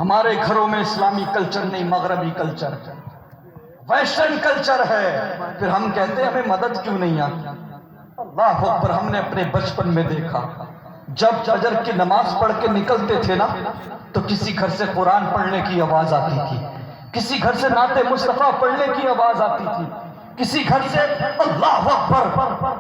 ہمارے گھروں میں اسلامی کلچر نہیں، مغربی کلچر، ویسٹرن کلچر ہے، پھر ہم کہتے ہیں ہمیں مدد کیوں نہیں آتی؟ اللہ اکبر، ہم نے اپنے بچپن میں دیکھا جب فجر کی نماز پڑھ کے نکلتے تھے نا تو کسی گھر سے قرآن پڑھنے کی آواز آتی تھی، کسی گھر سے نعت مصطفیٰ پڑھنے کی آواز آتی تھی، کسی گھر سے اللہ اکبر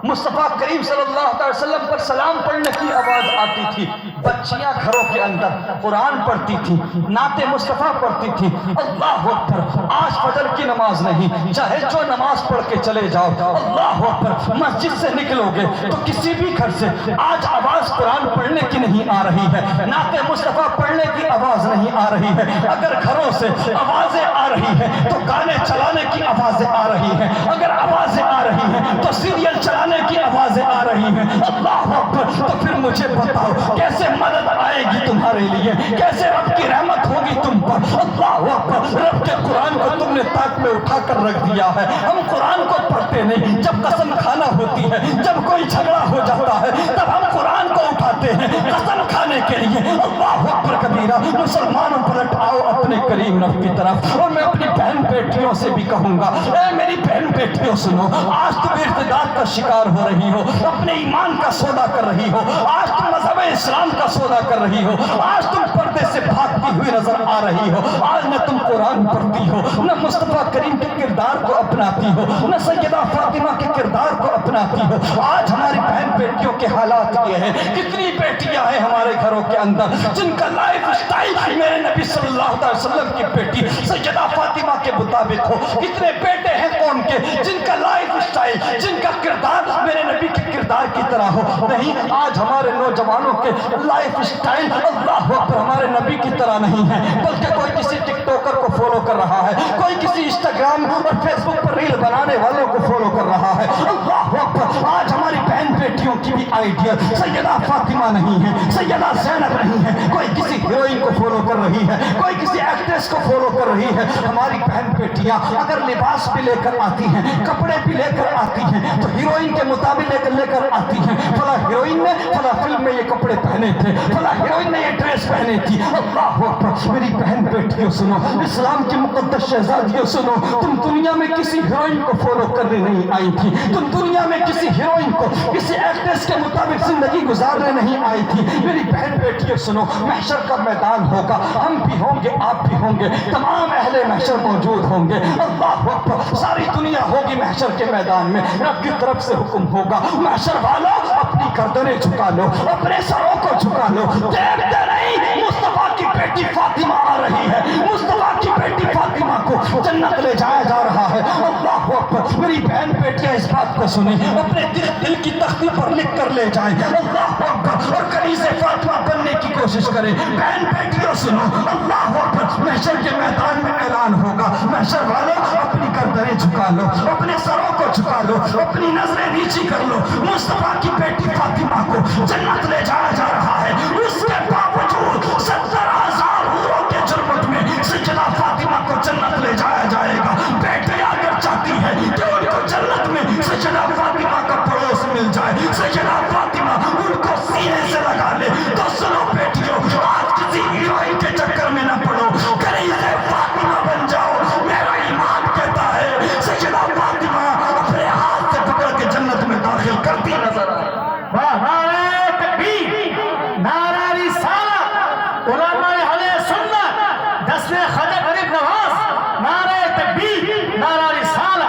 مصطفیٰ کریم صلی اللہ علیہ وسلم پر سلام پڑھنے کی آواز آتی تھی۔ بچیاں گھروں کے اندر قرآن پڑھتی تھی، نعت مصطفیٰ پڑھتی تھی۔ اللہ اکبر، آج فجر کی نماز نہیں، چاہے جو نماز پڑھ کے چلے جاؤ، اللہ اکبر، مسجد سے نکلو گے تو کسی بھی گھر سے آج آواز قرآن پڑھنے کی نہیں آ رہی ہے، نعت مصطفیٰ پڑھنے کی آواز نہیں آ رہی ہے۔ اگر گھروں سے آوازیں آ رہی ہیں تو گانے چلانے کی آوازیں آ رہی ہیں، اگر آوازیں آ رہی ہیں تو سیریل چلانے کی آوازیں آ رہی ہیں۔ اللہ اکبر، تو پھر مجھے بتاؤ کیسے مدد آئے گی تمہارے لیے، کیسے رب کی رحمت ہوگی تم پر؟ اللہ اکبر، رب کے قرآن کو تم نے تاک میں اٹھا کر رکھ دیا ہے۔ ہم قرآن کو پڑھتے نہیں، جب قسم کھانا ہوتی ہے، جب کوئی جھگڑا ہو جاتا ہے تب ہم قرآن کو اٹھاتے ہیں قسم کھانے کے لیے۔ اللہ اکبر کبیرہ، مسلمانوں پلٹ آؤ اپنے کریم رب کی طرف۔ اور میں اپنی بہن بیٹیوں سے بھی کہوں گا، اے میری بہن بیٹیوں سنو، آج تم ارتداد کا شکار ہو رہی ہو، اپنے ایمان کا سودا کر رہی ہو، آج تم مذہب اسلام کا سودا کر رہی ہو، آج تم پردے سے بھاگتی ہوئی نظر آ رہی ہو، آج نہ تم قرآن پڑھتی ہو، نہ مصطفیٰ کریم کے کردار کو اپناتی ہو، نہ سیدہ فاطمہ کے کردار کو اپناتی ہو۔ آج ہماری بہن بیٹیوں کے حالات یہ ہیں، کتنی بیٹیاں ہیں ہمارے گھروں کے اندر جن کا لائف اسٹائل میرے نبی صلی اللہ علیہ وسلم کی بیٹی سیدہ فاطمہ کے مطابق ہو، کتنے بیٹے ہیں کون کے جن کا لائف اسٹائل، جن کا کردار میرے نبی کے کردار کی طرح ہو۔ نہیں، آج ہمارے نوجوانوں کے لائف اسٹائل اللہ اکبر ہمارے نبی کی طرح نہیں ہے، بلکہ کوئی کسی ٹک ٹاکر کو فالو کر رہا ہے، کوئی کسی انسٹاگرام اور فیس بک پر ریل بنانے والوں کو فالو کر رہا ہے۔ اللہ اکبر، آج ہماری بہن بیٹیوں کی بھی آئیڈیل سیدہ فاطمہ نہیں ہے، سیدہ زینب نہیں ہے، کوئی کسی ہیروئن کو فالو کر رہی ہے، کوئی کسی ایکٹریس کو فالو کر رہی ہے۔ ہماری بہن بیٹیاں اگر لباس بھی لے کر آتی ہیں، کپڑے بھی لے کر آتی ہیں تو ہیروئن کے مطابق لے کر آتی ہیں، فلاں ہیروئن نے فلاں فلم میں یہ کپڑے پہنے تھے، فلاں ہیروئن نے یہ ڈریس پہنی تھی۔ اللہ اکبر، میری بہن بیٹیوں سنو، اسلام کی مقدس شہزادیوں سنو، تم دنیا میں کسی ہیروئن کو فالو کرنے نہیں آئی تھی، تم دنیا میں کسی ہیروئن کو، کسی ایکٹریس کے مطابق زندگی گزارنے نہیں آئی تھی۔ میری بہن بیٹیوں سنو، محشر کا میدان ہوگا، ہم بھی ہوں گے، آپ بھی ہوں گے، تمام اہل محشر موجود ہوں گے۔ اللہ اکبر، ساری دنیا ہوگی محشر کے میدان میں، رب کی طرف سے حکم ہوگا، محشر والوں اپنی گردنیں جھکا لو، اپنے سروں کو جھکا لو، دیکھتے نہیں مصطفیٰ کی بیٹی فاطمہ آ رہی ہے، مصطفیٰ کی بیٹی فاطمہ کو جنت لے جایا جا رہا ہے۔ اللہ اکبر، میری بہن بیٹیاں اس بات کو سنیں، اپنے دل کی تختی پر لکھ کر لے جائیں، اللہ اکبر، اور کنیز فاطمہ بننے کی کوشش کریں۔ بہن بیٹیوں سنو، اللہ اکبر، محشر کے میدان میں اعلان ہوگا، محشر والوں اپنی گردنیں جھکا لو، اپنے سروں کو جھکا لو، اپنی نظریں نیچی کر لو، مصطفیٰ کی بیٹی فاطمہ کو جنت لے جایا جا رہا ہے۔ اس کے باوجود 70,000 حوروں کے جرمٹ میں سیدہ فاطمہ کو جنت لے جایا جائے گا۔ بیٹی اگر چاہتی ہے کہ ان کو جنت میں سیدہ فاطمہ کا پڑوس مل جائے، سیدہ فاطمہ ان کو سینے سے لگا لے، تو سنو بیٹیوں، آج کسی ہیروئن کے چکر میں نہ پڑو، کنیز فاطمہ بن جاؤ۔ میرا ایمان کہتا ہے سیدہ فاطمہ اپنے ہاتھ سے پکڑ کے جنت میں داخل کرتی نظر آئے۔ نعرہ تکبیر، نعرہ رسالت، علماء اہل سنت، دسویں خواجہ غریب نواز، نعرہ تکبیر، نعرہ رسالت۔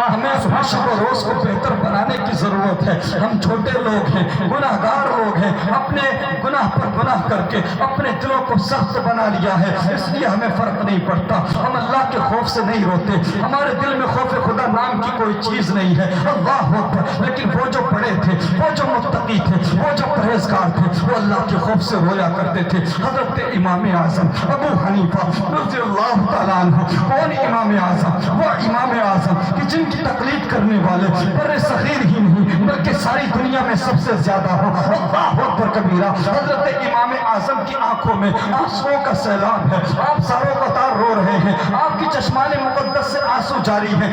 ہمیں اپنے شب و روز کو بہتر بنانے کی ضرورت ہے۔ ہم چھوٹے لوگ ہیں، گناہ گار لوگ ہیں، اپنے گناہ پر گناہ کر کے اپنے دلوں کو سخت بنا لیا ہے، اس لیے ہمیں فرق نہیں پڑتا، ہم اللہ کے خوف سے نہیں روتے، ہمارے دل میں خوف خدا نام کی کوئی چیز نہیں ہے۔ اللہ اکبر، لیکن وہ جو بڑے تھے، وہ جو متقی تھے، وہ جو پرہیزگار تھے، وہ اللہ کے خوف سے رویا کرتے تھے۔ حضرت امام اعظم ابو حنیفہ رضی اللہ تعالیٰ عنہ، کون امام اعظم؟ وہ امام اعظم کہ جن کی تقلید کرنے والے بر صغیر ہی نہیں بلکہ ساری دنیا میں سب سے زیادہ ہو۔ اللہ اکبر کبیرہ، حضرت امام اعظم کی آنکھوں میں آنسوؤں کا سیلاب ہے، آپ ساروں قطار رو رہے ہیں، آپ کی چشمان مقدس سے آنسو جاری ہیں۔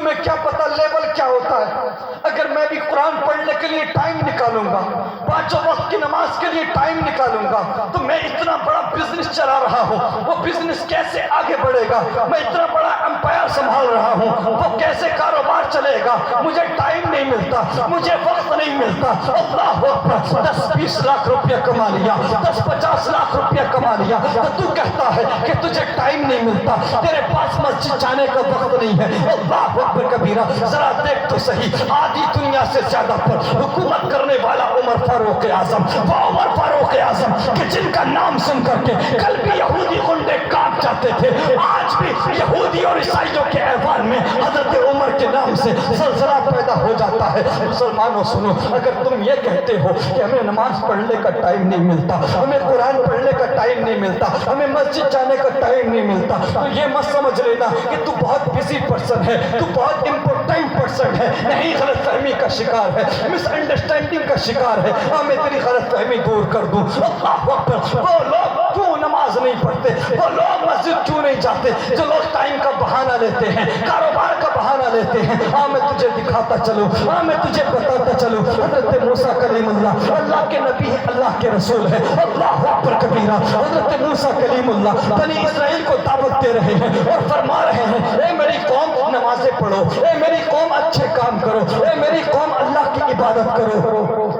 تمہیں کیا پتا لیول کیا ہوتا ہے. اگر میں بھی قرآن پڑھنے کے لیے ٹائم نکالوں گا, 5 وقت کی نماز کے لیے ٹائم نکالوں گا, تو میں اتنا بڑا بزنس چلا رہا ہوں, وہ بزنس کیسے آگے بڑھے گا؟ میں اتنا بڑا امپائر سنبھال رہا ہوں, وہ کیسے کاروبار چلے گا؟ مجھے ٹائم نہیں ملتا, مجھے وقت نہیں ملتا. اللہ اکبر, 10-20 لاکھ روپیہ کما لیا, 10-50 لاکھ روپیہ کما لیا, تو تو کہتا ہے کہ تجھے ٹائم نہیں ملتا, تیرے پاس مسجد جانے کا وقت نہیں ہے. اللہ اکبر کبیرہ. ذرا دیکھ تو صحیح, آدھی دنیا سے زیادہ پر حکومت کرنے والا عمر فاروق اعظم, وہ عمر فاروق اعظم کہ جن کا نام سن کر کے کل بھی یہودی غنڈے کانپ جاتے تھے, آج بھی یہودی اور عیسائیوں کے ایوان میں حضرت عمر کے نام سے زلزلہ پیدا ہو جاتا ہے. مسلمانوں سنو, اگر تم یہ کہتے ہو کہ ہمیں نماز پڑھنے کا ٹائم نہیں ملتا, ہمیں قرآن پڑھنے کا ٹائم نہیں ملتا, ہمیں مسجد جانے کا ٹائم نہیں ملتا, تو یہ مت سمجھ لینا کہ تو بہت بزی پرسن ہے, تو بہت امپورٹنٹ پرسن ہے. نہیں, غلط فہمی کا شکار ہے, مس انڈرسٹینڈنگ کا شکار ہے. میں تیری غلط فہمی دور کر دوں. اللہ اکبر. وہ لوگ کیوں نماز نہیں پڑھتے, وہ لوگ مسجد کیوں نہیں جاتے, جو لوگ ٹائم کا بہانہ لیتے ہیں, کاروبار کا بہانہ لیتے ہیں. میں تجھے دکھاتا چلوں, میں تجھے بتاتا چلوں. حضرت موسیٰ کلیم اللہ, اللہ کے نبی ہے, اللہ کے رسول ہے. اللہ اکبر کبیرہ. حضرت موسیٰ کلیم اللہ بنی اسرائیل کو دعوت دے رہے ہیں اور فرما رہے ہیں, اے میری قوم نمازیں پڑھو, اے میری قوم اچھے کام کرو, اے میری قوم اللہ کی عبادت کرو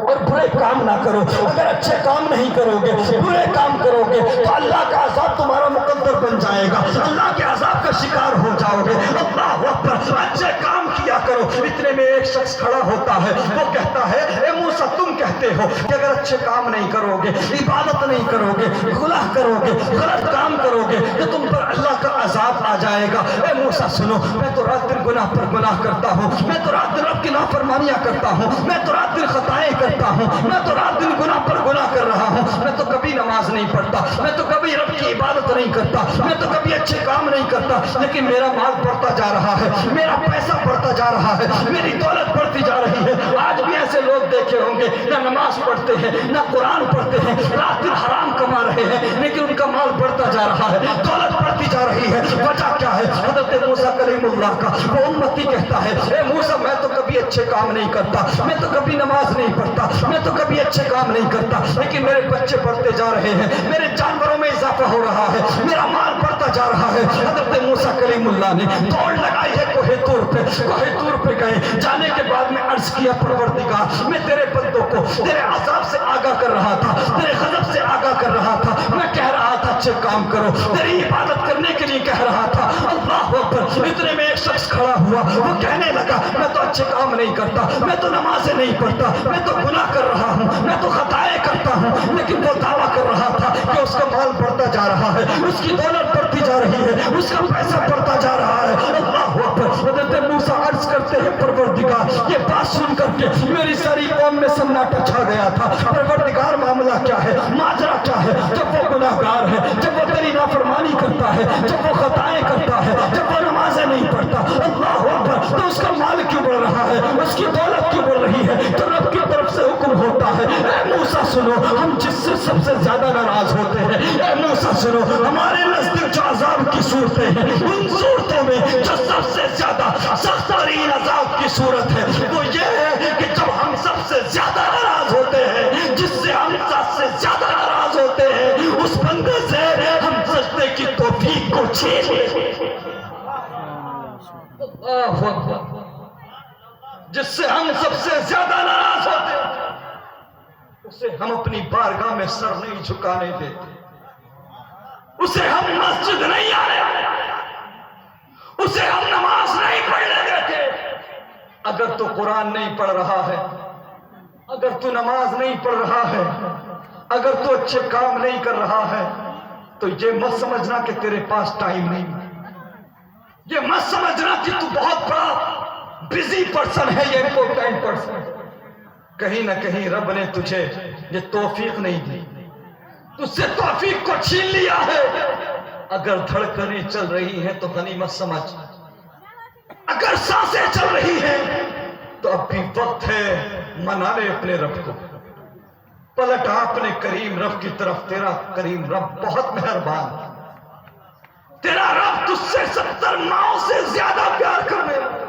اور برے کام نہ کرو. اگر اچھے کام نہیں کرو گے, برے کام کرو گے, تو اللہ کا عذاب تمہارا مقدر بن جائے گا, اللہ کے عذاب کا شکار ہو جاؤ گے. اللہ اکبر. اچھے کام کیا کرو. اتنے میں ایک شخص کھڑا ہوتا ہے, وہ کہتا ہے, اے موسیٰ تم کہتے ہو کہ اگر اچھے کام نہیں کرو گے, عبادت نہیں کرو گے, گناہ کرو گے, غلط کام کرو گے, تو تم پر اللہ کا عذاب آ جائے گا. اے موسیٰ سنو, میں تو رات دن گناہ پر گناہ کرتا ہوں, میں تو رات دن رب کی نافرمانیاں کرتا ہوں, میں تو رات دن خطائیں کرتا ہوں, میں تو رات دن گناہ پر گناہ کر رہا ہوں, میں تو کبھی نماز نہیں پڑھتا, میں تو کبھی رب کی عبادت نہیں کرتا, میں تو کبھی اچھے کام نہیں کرتا, لیکن میرا مال بڑھتا جا رہا ہے, میرا پیسہ بڑھتا جا رہا ہے, میری دولت بڑھتی جا رہی ہے. آج بھی ایسے لوگ دیکھے ہوں گے, نہ نماز پڑھتے ہیں, نہ قرآن پڑھتے ہیں, رات دن حرام کما رہے ہیں, لیکن ان کا مال بڑھتا جا رہا ہے, دولت بڑھتی جا رہی ہے. وجہ کیا ہے؟ حضرت موسیٰ کلیم اللہ کا وہ امتی کہتا ہے, اے موسیٰ میں تو کبھی اچھے کام نہیں کرتا, میں تو کبھی نماز نہیں پڑھتا, میں تو کبھی اچھے کام نہیں کرتا, لیکن میرے بچے بڑھتے جا رہے ہیں, میرے جانوروں میں اضافہ ہو رہا ہے, میرا مال بڑھتا جا رہا ہے. حضرت موسیٰ کلیم اللہ نے دوڑ لگائی ہے کوہ طور پہ. کوہ طور پہ گئے, جانے کے بعد میں عرض کیا, پروردگار میں تیرے بندوں کو تیرے عذاب سے آگاہ کر رہا تھا, تیرے غضب سے آگاہ کر رہا تھا, میں کہہ رہا تھا اچھے کام کرو, تیری عبادت کرنے کے لیے کہہ رہا تھا. اللہ اکبر. اتنے میں ایک شخص کھڑا ہوا, وہ کہنے لگا, میں تو اچھے کام نہیں کرتا, میں تو نمازیں نہیں پڑھتا, میں تو گناہ کر رہا ہوں, میں تو خطائیں کرتا ہوں, لیکن وہ دعویٰ کر رہا تھا کہ اس کا مال بڑھتا جا رہا ہے, اس کی دولت بڑھتی جا رہی ہے, اس کا پیسہ بڑھتا جا رہا ہے. اللہ اکبر. حضرت موسیٰ عرض کرتے ہیں, پروردگار یہ بات سن کر کے میری ساری قوم میں سناٹا چھا گیا تھا. پروردگار معاملہ کیا ہے, ماجرا کیا ہے؟ جب وہ گناہگار ہے, جب وہ تیری نافرمانی کرتا ہے, جب وہ خطائیں کرتا ہے, جب وہ نمازیں نہیں پڑھتا, اللہ اکبر, تو اس کا مال کیوں بڑھ رہا ہے, اس کی دولت کیوں بڑھ رہی ہے؟ تو رب کی طرف سے حکم ہوتا ہے, اے موسیٰ سنو, ہم جس سے سب سے زیادہ ناراض ہوتے ہیں, اے موسیٰ سنو, ہمارے نزدیک جو عذاب کی صورتیں ہیں, ان صورتوں میں جو سب سے زیادہ سخت ترین عذاب کی صورت ہے وہ یہ ہے کہ جب ہم سب سے زیادہ ناراض ہوتے ہیں, جس سے ہم سب سے زیادہ ناراض ہوتے ہیں, اس بندے سے ہم سجدے کی توفیق کو چھین لیتے ہیں. جس سے ہم سب سے زیادہ ناراض ہوتے ہیں, اسے ہم اپنی بارگاہ میں سر نہیں جھکانے دیتے, اسے ہم مسجد نہیں آنے دیتے, اسے ہم نماز نہیں پڑھنے دیتے. اگر تو قرآن نہیں پڑھ رہا ہے, اگر تو نماز نہیں پڑھ رہا ہے, اگر تو اچھے کام نہیں کر رہا ہے, تو یہ مت سمجھنا کہ تیرے پاس ٹائم نہیں, یہ مت سمجھنا کہ تو بہت بڑا بزی پرسن ہے, یہ امپورٹنٹ پرسن. کہیں نہ کہیں رب نے تجھے یہ توفیق نہیں دی, تجھ سے توفیق کو چھین لیا ہے. اگر دھڑکنیں چل رہی ہیں تو غنیمت سمجھ, اگر سانسیں چل رہی ہیں تو اب بھی وقت ہے منا لے اپنے رب کو, پلٹ اپنے کریم رب کی طرف. تیرا کریم رب بہت مہربان ہے, تیرا رب تجھ سے 70 ماؤں سے زیادہ پیار کرنے والا.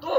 2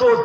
2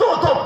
2-2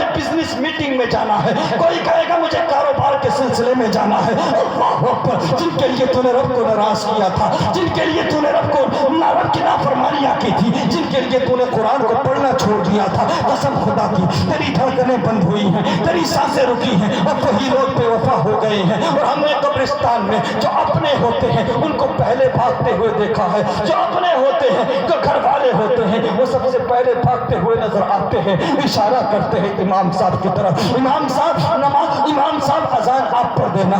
مجھے بزنس میٹنگ میں جانا ہے، کوئی کہے گا مجھے کاروبار کے سلسلے میں جانا ہے۔ اللہ اکبر، جن کے لیے تو نے رب کو ناراض کیا تھا، جن کے لیے تو نے رب کی نافرمانیاں کی تھی، جن کے لیے تو نے قرآن کو پڑھنا چھوڑ دیا تھا، قسم خدا کی تیری دھڑکنیں بند ہوئی ہیں، تیری سانسیں رکی ہیں، اور وہی لوگ بے وفا ہو گئے ہیں۔ اور ہم نے قبرستان میں جو اپنے ہوتے ہیں ان کو پہلے بھاگتے ہوئے دیکھا ہے، جو اپنے ہوتے ہیں، جو گھر والے ہوتے ہیں، وہ سب سے پہلے بھاگتے ہوئے نظر آتے ہیں، اشارہ کرتے ہیں امام صاحب کی طرف، امام صاحب نماز، امام صاحب اذان آپ پڑھ دینا،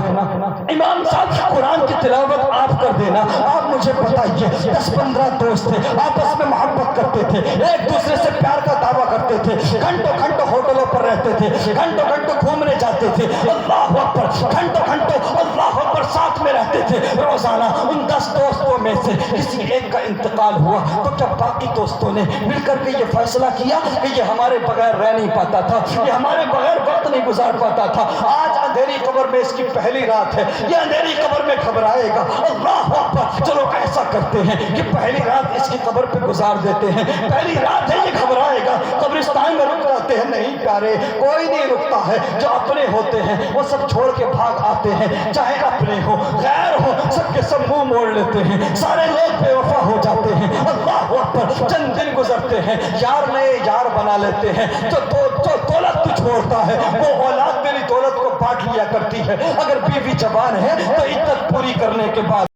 امام صاحب قرآن کی تلاوت آپ کر دینا۔ آپ مجھے بتائیے 10-15 دوست تھے، آپس میں محبت کرتے تھے، ایک دوسرے سے پیار کا دعویٰ کرتے تھے، گھنٹوں گھنٹوں ہوٹلوں پر رہتے تھے، گھنٹوں گھنٹوں گھومنے جاتے تھے، اللہ اکبر، گھنٹوں گھنٹوں اللہ اکبر ساتھ میں رہتے تھے۔ روزانہ ان 10 دوستوں میں سے کسی ایک کا انتقال ہوا تو کیا باقی دوستوں نے مل کر کے یہ فیصلہ کیا کہ یہ ہمارے بغیر رہ نہیں پاتا تھا، یہ ہمارے بغیر وقت نہیں گزار پاتا تھا؟ آج اندھیری قبر میں اس کی پہلی رات ہے، یہ اندھیری قبر میں گھبرائے گا۔ اللہ اکبر، چلو ایسا کرتے ہیں کہ پہلی رات اس کی قبر پہ گزار دیتے ہیں، پہلی رات ہے یہ گھبرائے گا، قبرستان میں رک جاتے ہیں۔ نہیں پیارے، کوئی نہیں رکتا ہے، جو اپنے ہوتے ہیں وہ سب چھوڑ کے بھاگ آتے ہیں، چاہے اپنے ہو غیر ہو، سب کے سب منہ موڑ لیتے ہیں، سارے لوگ بے وفا ہو جاتے ہیں۔ اللہ اکبر، چند دن گزرتے ہیں، یار نئے یار بنا لیتے ہیں، جو دولت تو چھوڑتا ہے وہ اولاد میری دولت کو بانٹ لیا کرتی ہے، اگر بیوی جوان ہے تو عدت پوری کرنے کے بعد